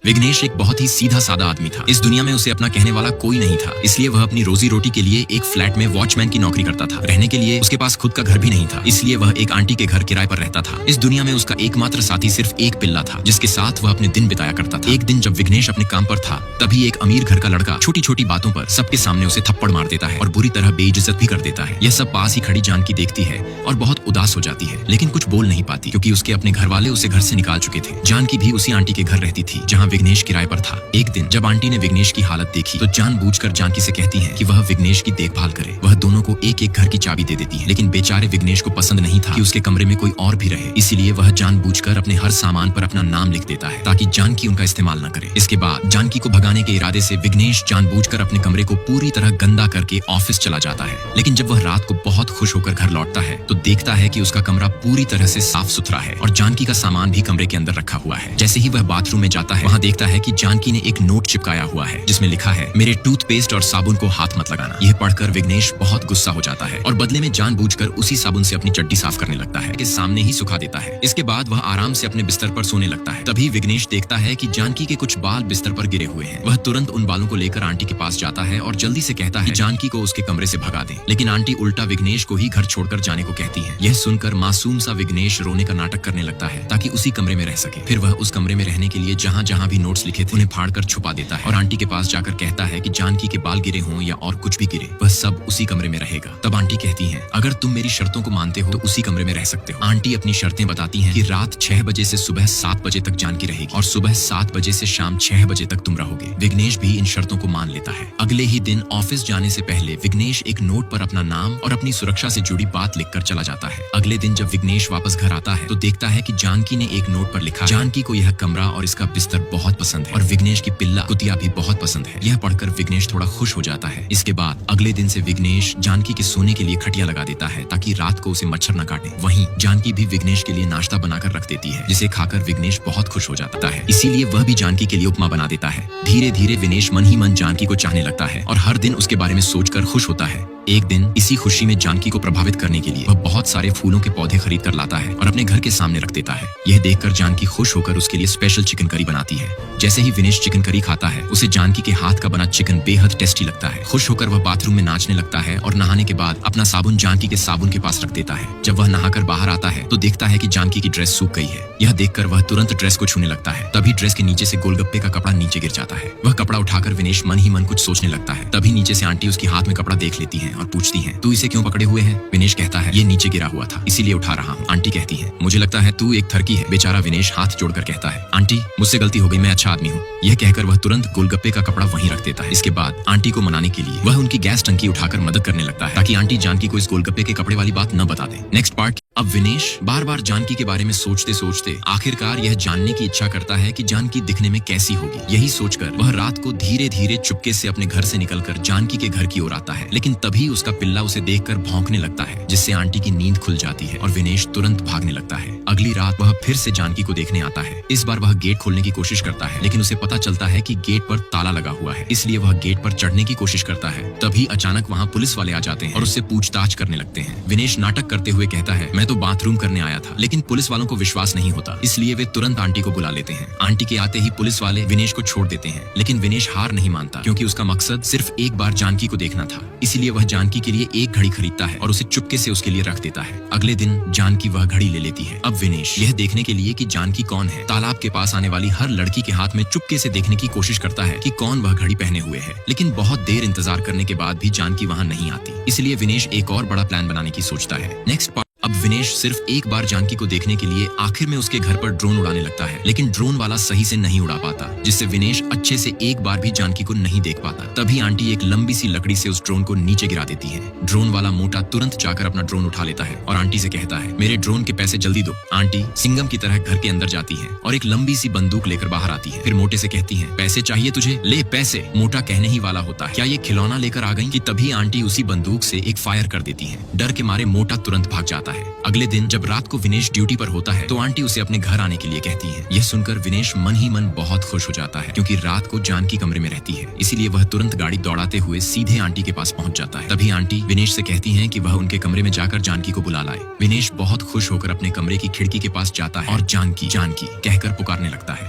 विघ्नेश एक बहुत ही सीधा साधा आदमी था। इस दुनिया में उसे अपना कहने वाला कोई नहीं था, इसलिए वह अपनी रोजी रोटी के लिए एक फ्लैट में वॉचमैन की नौकरी करता था। रहने के लिए उसके पास खुद का घर भी नहीं था, इसलिए वह एक आंटी के घर किराए पर रहता था। इस दुनिया में उसका एकमात्र साथी सिर्फ एक पिल्ला था, जिसके साथ वह अपने दिन बिताया करता था। एक दिन जब विघ्नेश अपने काम पर था, तभी एक अमीर घर का लड़का छोटी छोटी बातों पर सबके सामने उसे थप्पड़ मार देता है और बुरी तरह बेइज्जत भी कर देता है। यह सब पास ही खड़ी जानकी देखती है और बहुत उदास हो जाती है, लेकिन कुछ बोल नहीं पाती क्योंकि उसके अपने घर वाले उसे घर से निकाल चुके थे। जानकी भी उसी आंटी के घर रहती थी जहाँ विघ्नेश किराए पर था। एक दिन जब आंटी ने विघ्नेश की हालत देखी तो जानबूझकर जानकी से कहती है कि वह विघ्नेश की देखभाल करे। वह दोनों को एक एक घर की चाबी दे देती है, लेकिन बेचारे विघ्नेश को पसंद नहीं था कि उसके कमरे में कोई और भी रहे, इसीलिए वह जानबूझकर अपने हर सामान पर अपना नाम लिख देता है ताकि जानकी उनका इस्तेमाल न करे। इसके बाद जानकी को भगाने के इरादे से विघ्नेश जानबूझकर अपने कमरे को पूरी तरह गंदा करके ऑफिस चला जाता है। लेकिन जब वह रात को बहुत खुश होकर घर लौटता है तो देखता है कि उसका कमरा पूरी तरह से साफ सुथरा है और जानकी का सामान भी कमरे के अंदर रखा हुआ है। जैसे ही वह बाथरूम में जाता है, वहाँ देखता है कि जानकी ने एक नोट चिपकाया हुआ है जिसमें लिखा है, मेरे टूथपेस्ट और साबुन को हाथ मत लगाना। यह पढ़कर विघ्नेश बहुत गुस्सा हो जाता है और बदले में जानबूझकर उसी साबुन से अपनी चड्डी साफ करने लगता है कि सामने ही सुखा देता है। इसके बाद वह आराम से अपने बिस्तर पर सोने लगता है। तभी विघ्नेश देखता है कि जानकी के कुछ बाल बिस्तर पर गिरे हुए हैं। वह तुरंत उन बालों को लेकर आंटी के पास जाता है और जल्दी से कहता है कि जानकी को उसके कमरे से भगा दें, लेकिन आंटी उल्टा विघ्नेश को ही घर छोड़कर जाने को कहती है। यह सुनकर मासूम सा विघ्नेश रोने का नाटक करने लगता है ताकि उसी कमरे में रह सके। फिर वह उस कमरे में रहने के लिए जहाँ जहाँ भी नोट्स लिखे थे उन्हें फाड़कर छुपा देता है और आंटी के पास जाकर कहता है कि जानकी के बाल गिरे हों या और कुछ भी गिरे, वह सब उसी कमरे में रहेगा। तब आंटी कहती हैं, अगर तुम मेरी शर्तों को मानते हो तो उसी कमरे में रह सकते हो। आंटी अपनी शर्तें बताती हैं कि रात 6 बजे से सुबह 7 बजे तक जानकी रहेगी और सुबह 7 बजे से शाम 6 बजे तक तुम रहोगे। विघ्नेश भी इन शर्तों को मान लेता है। अगले ही दिन ऑफिस जाने से पहले विघ्नेश एक नोट पर अपना नाम और अपनी सुरक्षा से जुड़ी बात लिखकर चला जाता है। अगले दिन जब विघ्नेश वापस घर आता है तो देखता है कि जानकी ने एक नोट पर लिखा, जानकी को यह कमरा और इसका बिस्तर बहुत पसंद है और विघ्नेश की पिल्ला कुतिया भी बहुत पसंद है। यह पढ़कर विघ्नेश थोड़ा खुश हो जाता है। इसके बाद अगले दिन से विघ्नेश जानकी के सोने के लिए खटिया लगा देता है ताकि रात को उसे मच्छर न काटे। वहीं जानकी भी विघ्नेश के लिए नाश्ता बनाकर रख देती है, जिसे खाकर विघ्नेश बहुत खुश हो जाता है। इसीलिए वह भी जानकी के लिए उपमा बना देता है। धीरे धीरे विघ्नेश मन ही मन जानकी को चाहने लगता है और हर दिन उसके बारे में सोचकर खुश होता है। एक दिन इसी खुशी में जानकी को प्रभावित करने के लिए वह बहुत सारे फूलों के पौधे खरीद कर लाता है और अपने घर के सामने रख देता है। यह देखकर जानकी खुश होकर उसके लिए स्पेशल चिकन करी बनाती है। जैसे ही विघ्नेश चिकन करी खाता है, उसे जानकी के हाथ का बना चिकन बेहद टेस्टी लगता है। खुश होकर वह बाथरूम में नाचने लगता है और नहाने के बाद अपना साबुन जानकी के साबुन के पास रख देता है। जब वह नहाकर बाहर आता है तो देखता है कि जानकी की ड्रेस सूख गई है। यह देखकर वह तुरंत ड्रेस को छूने लगता है। तभी ड्रेस के नीचे से गोलगप्पे का कपड़ा नीचे गिर जाता है। वह कपड़ा उठाकर विघ्नेश मन ही मन कुछ सोचने लगता है। तभी नीचे से आंटी उसके हाथ में कपड़ा देख लेती है और पूछती है, तू इसे क्यों पकड़े हुए है? विघ्नेश कहता है, ये नीचे गिरा हुआ था इसीलिए उठा रहा हूँ। आंटी कहती है, मुझे लगता है तू एक थरकी है। बेचारा विघ्नेश हाथ जोड़कर कहता है, आंटी मुझसे गलती हो गई, मैं अच्छा आदमी हूँ। यह कहकर वह तुरंत गोलगप्पे का कपड़ा वहीं रख देता है। इसके बाद आंटी को मनाने के लिए वह उनकी गैस टंकी उठाकर मदद करने लगता है ताकि आंटी जानकी को इस गोलगप्पे के कपड़े वाली बात न बता दे। Next part. अब विघ्नेश बार बार जानकी के बारे में सोचते सोचते आखिरकार यह जानने की इच्छा करता है कि जानकी दिखने में कैसी होगी। यही सोचकर वह रात को धीरे धीरे चुपके से अपने घर से निकलकर जानकी के घर की ओर आता है, लेकिन तभी उसका पिल्ला उसे देखकर भौंकने लगता है, जिससे आंटी की नींद खुल जाती है और विघ्नेश तुरंत भागने लगता है। अगली रात वह फिर से जानकी को देखने आता है। इस बार वह गेट खोलने की कोशिश करता है, लेकिन उसे पता चलता है कि गेट पर ताला लगा हुआ है, इसलिए वह गेट पर चढ़ने की कोशिश करता है। तभी अचानक वहाँ पुलिस वाले आ जाते हैं और उससे पूछताछ करने लगते हैं। विघ्नेश नाटक करते हुए कहता है, मैं तो बाथरूम करने आया था, लेकिन पुलिस वालों को विश्वास नहीं होता, इसलिए वे तुरंत आंटी को बुला लेते हैं। आंटी के आते ही पुलिस वाले विघ्नेश को छोड़ देते हैं, लेकिन विघ्नेश हार नहीं मानता क्योंकि उसका मकसद सिर्फ एक बार जानकी को देखना था। इसीलिए वह जानकी के लिए एक घड़ी खरीदता है और उसे चुपके से उसके लिए रख देता है। अगले दिन जानकी वह घड़ी ले लेती है। अब विघ्नेश यह देखने के लिए कि जानकी कौन है, तालाब के पास आने वाली हर लड़की के हाथ में चुपके से देखने की कोशिश करता है कि कौन वह घड़ी पहने हुए है। लेकिन बहुत देर इंतजार करने के बाद भी जानकी वहाँ नहीं आती, इसलिए विघ्नेश एक और बड़ा प्लान बनाने की सोचता है। Next part. अब विघ्नेश सिर्फ एक बार जानकी को देखने के लिए आखिर में उसके घर पर ड्रोन उड़ाने लगता है, लेकिन ड्रोन वाला सही से नहीं उड़ा पाता, जिससे विघ्नेश अच्छे से एक बार भी जानकी को नहीं देख पाता। तभी आंटी एक लंबी सी लकड़ी से उस ड्रोन को नीचे गिरा देती है। ड्रोन वाला मोटा तुरंत जाकर अपना ड्रोन उठा लेता है और आंटी से कहता है, मेरे ड्रोन के पैसे जल्दी दो। आंटी सिंघम की तरह घर के अंदर जाती है और एक लंबी सी बंदूक लेकर बाहर आती है। फिर मोटे से कहती है, पैसे चाहिए तुझे, ले पैसे। मोटा कहने ही वाला होता है, क्या ये खिलौना लेकर आ गई? कि तभी आंटी उसी बंदूक से एक फायर कर देती है। डर के मारे मोटा तुरंत भाग जाता है। है। अगले दिन जब रात को विनेश ड्यूटी पर होता है तो आंटी उसे अपने घर आने के लिए कहती है। यह सुनकर विनेश मन ही मन बहुत खुश हो जाता है, क्योंकि रात को जानकी कमरे में रहती है, इसीलिए वह तुरंत गाड़ी दौड़ाते हुए सीधे आंटी के पास पहुंच जाता है। तभी आंटी विनेश से कहती हैं कि वह उनके कमरे में जाकर जानकी को बुला लाए। विनेश बहुत खुश होकर अपने कमरे की खिड़की के पास जाता है और जानकी जानकी कहकर पुकारने लगता है,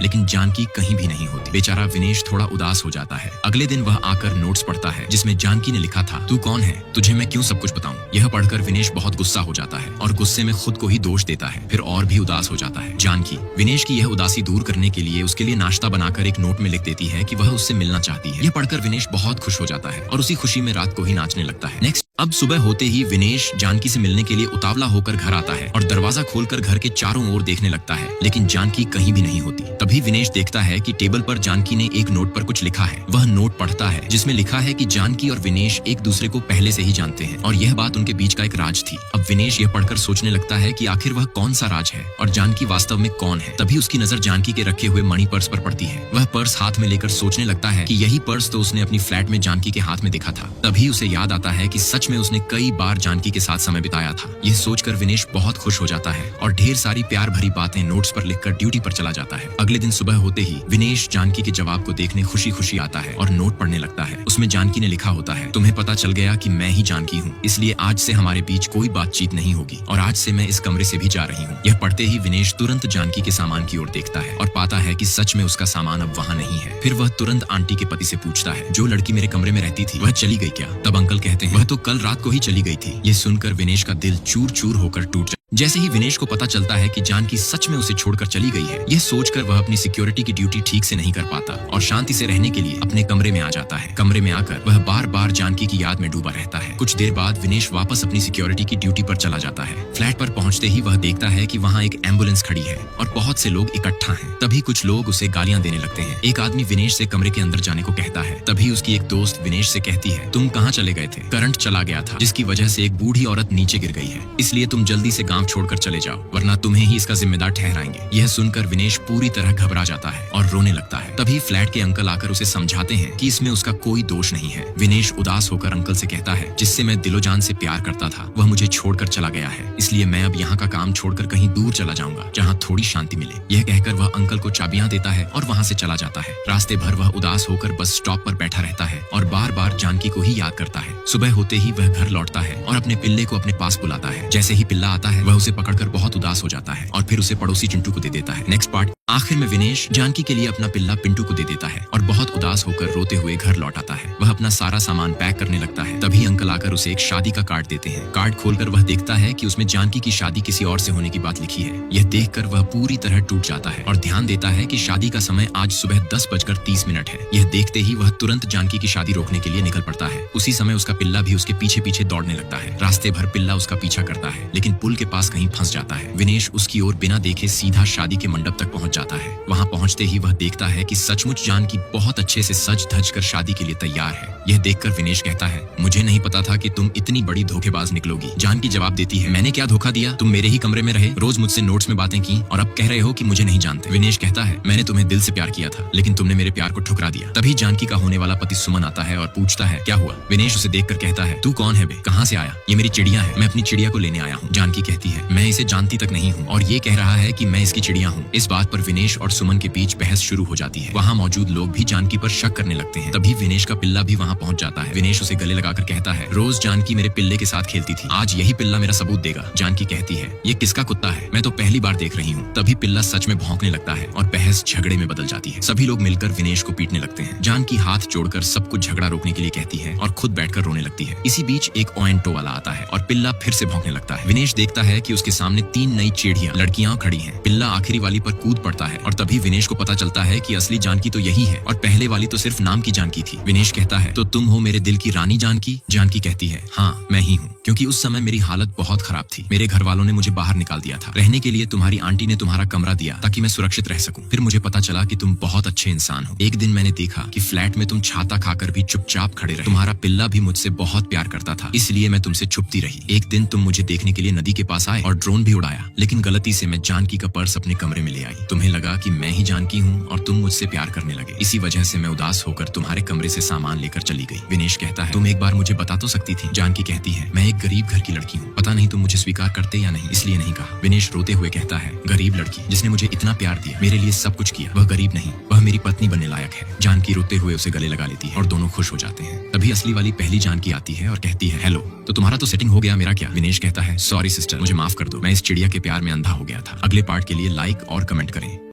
लेकिन जानकी कहीं भी नहीं होती। बेचारा विनेश थोड़ा उदास हो जाता है। अगले दिन वह आकर नोट्स पढ़ता है जिसमें जानकी ने लिखा था, तू कौन है, तुझे मैं क्यों सब कुछ बताऊं। यह पढ़कर विनेश बहुत गुस्सा हो जाता है और गुस्से में खुद को ही दोष देता है, फिर और भी उदास हो जाता है। जानकी विनेश की यह उदासी दूर करने के लिए उसके लिए नाश्ता बनाकर एक नोट में लिख देती है कि वह उससे मिलना चाहती है। यह पढ़कर विनेश बहुत खुश हो जाता है और उसी खुशी में रात को ही नाचने लगता है। नेक्स्ट अब सुबह होते ही विनेश जानकी से मिलने के लिए उतावला होकर घर आता है और दरवाजा खोलकर घर के चारों ओर देखने लगता है, लेकिन जानकी कहीं भी नहीं होती। तभी विनेश देखता है कि टेबल पर जानकी ने एक नोट पर कुछ लिखा है। वह नोट पढ़ता है जिसमें लिखा है कि जानकी और विनेश एक दूसरे को पहले से ही जानते हैं और यह बात उनके बीच का एक राज थी। अब विनेश यह पढ़कर सोचने लगता है कि आखिर वह कौन सा राज है और जानकी वास्तव में कौन है। तभी उसकी नजर जानकी के रखे हुए मणि पर्स पर पड़ती है। वह पर्स हाथ में लेकर सोचने लगता है कि यही पर्स तो उसने अपनी फ्लैट में जानकी के हाथ में देखा था। तभी उसे याद आता है कि सच में उसने कई बार जानकी के साथ समय बिताया था। यह सोचकर विनेश बहुत खुश हो जाता है और ढेर सारी प्यार भरी बातें नोट्स पर लिखकर ड्यूटी पर चला जाता है। अगले दिन सुबह होते ही विनेश जानकी के जवाब को देखने खुशी खुशी आता है और नोट पढ़ने लगता है। उसमें जानकी ने लिखा होता है, तुम्हें पता चल गया कि मैं ही जानकी हूँ, इसलिए आज से हमारे बीच कोई बातचीत नहीं होगी और आज से मैं इस कमरे से भी जा रही हूँ। यह पढ़ते ही विनेश तुरंत जानकी के सामान की ओर देखता है और पाता है कि सच में उसका सामान अब वहाँ नहीं है। फिर वह तुरंत आंटी के पति से पूछता है, जो लड़की मेरे कमरे में रहती थी वह चली गई क्या? तब अंकल कहते हैं, वह तो कल रात को ही चली गई थी। ये सुनकर विनेश का दिल चूर चूर होकर टूट जाता है। जैसे ही विनेश को पता चलता है कि जानकी सच में उसे छोड़कर चली गई है, यह सोचकर वह अपनी सिक्योरिटी की ड्यूटी ठीक से नहीं कर पाता और शांति से रहने के लिए अपने कमरे में आ जाता है। कमरे में आकर वह बार बार जानकी की याद में डूबा रहता है। कुछ देर बाद विनेश वापस अपनी सिक्योरिटी की ड्यूटी पर चला जाता है। फ्लैट पर पहुंचते ही वह देखता है कि वहाँ एक एम्बुलेंस खड़ी है और बहुत से लोग इकट्ठा हैं। तभी कुछ लोग उसे गालियां देने लगते हैं। एक आदमी विनेश से कमरे के अंदर जाने को कहता है। तभी उसकी एक दोस्त विनेश से कहती है, तुम कहाँ चले गए थे? करंट चला गया था जिसकी वजह से एक बूढ़ी औरत नीचे गिर गई है, इसलिए तुम जल्दी से गांव छोड़कर चले जाओ, वरना तुम्हें ही इसका जिम्मेदार ठहराएंगे। यह सुनकर विनेश पूरी तरह घबरा जाता है और रोने लगता है। तभी फ्लैट के अंकल आकर उसे समझाते हैं कि इसमें उसका कोई दोष नहीं है। विनेश उदास होकर अंकल से कहता है, जिससे मैं दिलोजान से प्यार करता था वह मुझे छोड़कर चला गया है, इसलिए मैं अब यहाँ का काम छोड़कर कहीं दूर चला जाऊंगा जहाँ थोड़ी शांति मिले। यह कहकर वह अंकल को चाबियां देता है और वहाँ से चला जाता है। रास्ते भर वह उदास होकर बस स्टॉप पर बैठा रहता है और बार बार जानकी को ही याद करता है। सुबह होते ही वह घर लौटता है और अपने पिल्ले को अपने पास बुलाता है। जैसे ही पिल्ला आता है वह उसे पकड़कर बहुत उदास हो जाता है और फिर उसे पड़ोसी चिंटू को दे देता है। Next part. आखिर में विनेश जानकी के लिए अपना पिल्ला पिंटू को दे देता है और बहुत उदास होकर रोते हुए घर लौट आता है। वह अपना सारा सामान पैक करने लगता है। तभी अंकल आकर उसे एक शादी का कार्ड देते हैं। कार्ड खोलकर वह देखता है कि उसमें जानकी की शादी किसी और से होने की बात लिखी है। यह देखकर वह पूरी तरह टूट जाता है और ध्यान देता है कि शादी का समय आज सुबह 10:30 है। यह देखते ही वह तुरंत जानकी की शादी रोकने के लिए निकल पड़ता है। उसी समय उसका पिल्ला भी उसके पीछे पीछे दौड़ने लगता है। रास्ते भर पिल्ला उसका पीछा करता है, लेकिन पुल के पास कहीं फंस जाता है। विनेश उसकी ओर बिना देखे सीधा शादी के मंडप तक पहुंच जाता है। वहां पहुंचते ही वह देखता है कि सचमुच जानकी बहुत अच्छे से सज धज कर शादी के लिए तैयार है। यह देखकर विनेश कहता है, मुझे नहीं पता था कि तुम इतनी बड़ी धोखेबाज निकलोगी। जानकी जवाब देती है, मैंने क्या धोखा दिया? तुम मेरे ही कमरे में रहे, रोज मुझसे नोट्स में बातें की और अब कह रहे हो कि मुझे नहीं जानते। विनेश कहता है, मैंने तुम्हें दिल से प्यार किया था, लेकिन तुमने मेरे प्यार को ठुकरा दिया। तभी जानकी का होने वाला पति सुमन आता है और पूछता है, क्या हुआ? विनेश उसे देखकर कहता है, तू कौन है बे? कहाँ से आया? ये मेरी चिड़िया है, मैं अपनी चिड़िया को लेने आया हूँ। जानकी कहती है, मैं इसे जानती तक नहीं हूँ और ये कह रहा है कि मैं इसकी चिड़िया हूँ। इस बात पर विनेश और सुमन के बीच बहस शुरू हो जाती है। वहाँ मौजूद लोग भी जानकी पर शक करने लगते हैं। तभी विनेश का पिल्ला भी वहाँ पहुँच जाता है। विनेश उसे गले लगाकर कहता है, रोज जानकी मेरे पिल्ले के साथ खेलती थी, आज यही पिल्ला मेरा सबूत देगा। जानकी कहती है, ये किसका कुत्ता है? मैं तो पहली बार देख रही हूँ। तभी पिल्ला सच में भौंकने लगता है और बहस झगड़े में बदल जाती है। सभी लोग मिलकर विनेश को पीटने लगते हैं। जानकी हाथ जोड़कर सब कुछ झगड़ा रोकने के लिए कहती है और खुद बैठकर रोने लगती है। इसी बीच एक ओएंटो वाला आता है और पिल्ला फिर से भौंकने लगता है। विनेश देखता है कि उसके सामने 3 नई चिड़िया लड़कियां खड़ी हैं। पिल्ला आखिरी वाली पर कूद पड़ता है और तभी विनेश को पता चलता है कि असली जानकी तो यही है और पहले वाली तो सिर्फ नाम की जानकी थी। विनेश कहता है, तो तुम हो मेरे दिल की रानी जानकी? जानकी कहती है, हाँ मैं ही हूँ, क्योंकि उस समय मेरी हालत बहुत खराब थी। मेरे घर वालों ने मुझे बाहर निकाल दिया था। रहने के लिए तुम्हारी आंटी ने तुम्हारा कमरा दिया ताकि मैं सुरक्षित रह सकूं। फिर मुझे पता चला कि तुम बहुत अच्छे इंसान हो। एक दिन मैंने देखा कि फ्लैट में तुम छाता खाकर भी चुपचाप खड़े रहे। तुम्हारा पिल्ला भी मुझसे बहुत प्यार करता था, इसलिए मैं तुमसे छुपती रही। एक दिन तुम मुझे देखने के लिए नदी के पास आए और ड्रोन भी उड़ाया, लेकिन गलती से मैं जानकी का पर्स अपने कमरे में ले आई। तुम्हें तुम्हें लगा कि मैं ही जानकी हूँ और तुम मुझसे प्यार करने लगे। इसी वजह से मैं उदास होकर तुम्हारे कमरे से सामान लेकर चली गई। विनेश कहता है, तुम एक बार मुझे बता तो सकती थी। जानकी कहती है, मैं एक गरीब घर की लड़की हूँ, पता नहीं तुम मुझे स्वीकार करते या नहीं, इसलिए नहीं कहा। विनेश रोते हुए कहता है, गरीब लड़की जिसने मुझे इतना प्यार दिया, मेरे लिए सब कुछ किया, वह गरीब नहीं, वह मेरी पत्नी बनने लायक है। जानकी रोते हुए उसे गले लगा लेती है और दोनों खुश हो जाते हैं। तभी असली वाली पहली जानकी आती है और कहती है, हेलो, तो तुम्हारा तो सेटिंग हो गया, मेरा क्या? विनेश कहता है, सॉरी सिस्टर, मुझे माफ कर दो, मैं इस चिड़िया के प्यार में अंधा हो गया था। अगले पार्ट के लिए लाइक और कमेंट करें।